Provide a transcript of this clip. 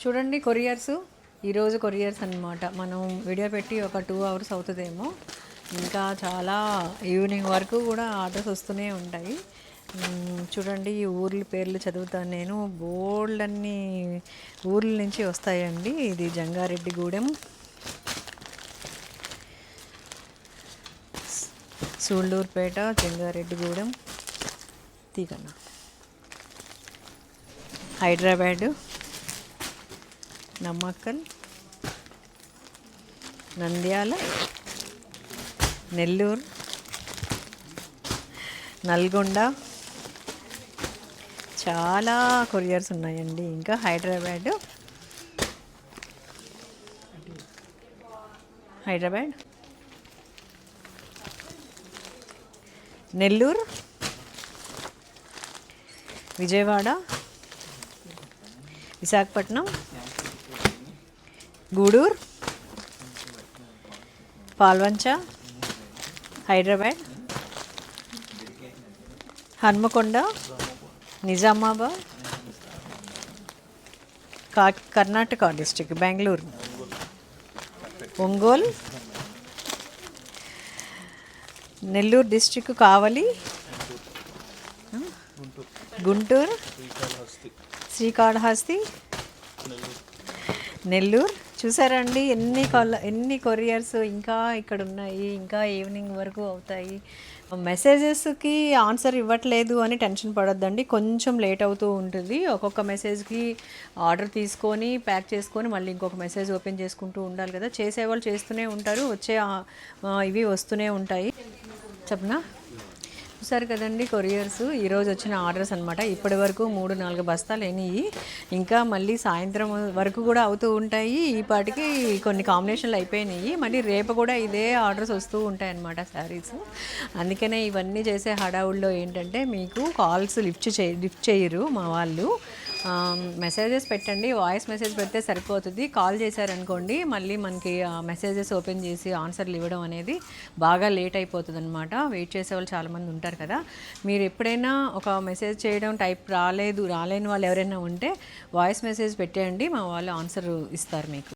చూడండి కొరియర్స్, ఈరోజు కొరియర్స్ అనమాట. మనం వీడియో పెట్టి ఒక 2 అవర్స్ అవుతుందేమో. ఇంకా చాలా ఈవినింగ్ వరకు కూడా ఆర్డర్స్ వస్తూనే ఉంటాయి. చూడండి ఈ ఊర్ల పేర్లు చదువుతాను నేను. బోల్డ్ అన్ని ఊర్ల నుంచి వస్తాయండి. ఇది జంగారెడ్డిగూడెం, సూళ్ళూరుపేట, జంగారెడ్డిగూడెం, తీగన, హైదరాబాదు, నమ్మక్కల్, నంద్యాల, నెల్లూరు, నల్గొండ, చాలా కొరియర్స్ ఉన్నాయండి. ఇంకా హైదరాబాద్, నెల్లూరు, విజయవాడ, విశాఖపట్నం, గూడూరు, పాల్వంచ, హైదరాబాద్, హన్మకొండ, నిజామాబాద్, కర్ణాటక డిస్టిక్, బెంగళూరు, ఒంగోలు, నెల్లూరు డిస్టిక్, కావలి, గుంటూరు, శ్రీకాళహస్తి, నెల్లూరు. చూసారండి ఎన్ని కొరియర్స్ ఇంకా ఇక్కడ ఉన్నాయి. ఇంకా ఈవినింగ్ వరకు అవుతాయి. మెసేజెస్కి ఆన్సర్ ఇవ్వట్లేదు అని టెన్షన్ పడొద్దండి. కొంచెం లేట్ అవుతూ ఉంటుంది. ఒక్కొక్క మెసేజ్కి ఆర్డర్ తీసుకొని ప్యాక్ చేసుకొని మళ్ళీ ఇంకొక మెసేజ్ ఓపెన్ చేసుకుంటూ ఉండాలి కదా. చేసేవాళ్ళు చేస్తూనే ఉంటారు, ఇవి వస్తూనే ఉంటాయి. చెప్పనా? చూసారు కదండి కొరియర్స్ ఈరోజు వచ్చిన ఆర్డర్స్ అనమాట. ఇప్పటి వరకు 3-4 బస్తాలు అయినాయి. ఇంకా మళ్ళీ సాయంత్రం వరకు కూడా అవుతూ ఉంటాయి. ఈ పాటికి కొన్ని కాంబినేషన్లు అయిపోయినాయి. మళ్ళీ రేపు కూడా ఇదే ఆర్డర్స్ వస్తూ ఉంటాయి అన్నమాట శారీస్. అందుకనే ఇవన్నీ చేసే హడావుల్లో ఏంటంటే మీకు కాల్స్ లిఫ్ట్ చేయరు మా వాళ్ళు. మెసేజెస్ పెట్టండి, వాయిస్ మెసేజ్ పెడితే సరిపోతుంది. కాల్ చేశారనుకోండి మళ్ళీ మనకి మెసేజెస్ ఓపెన్ చేసి ఆన్సర్లు ఇవ్వడం అనేది బాగా లేట్ అయిపోతుంది అనమాట. వెయిట్ చేసే వాళ్ళు చాలామంది ఉంటారు కదా. మీరు ఎప్పుడైనా ఒక మెసేజ్ చేయడం రాలేని వాళ్ళు ఎవరైనా ఉంటే వాయిస్ మెసేజ్ పెట్టేయండి, మా వాళ్ళు ఆన్సర్ ఇస్తారు మీకు.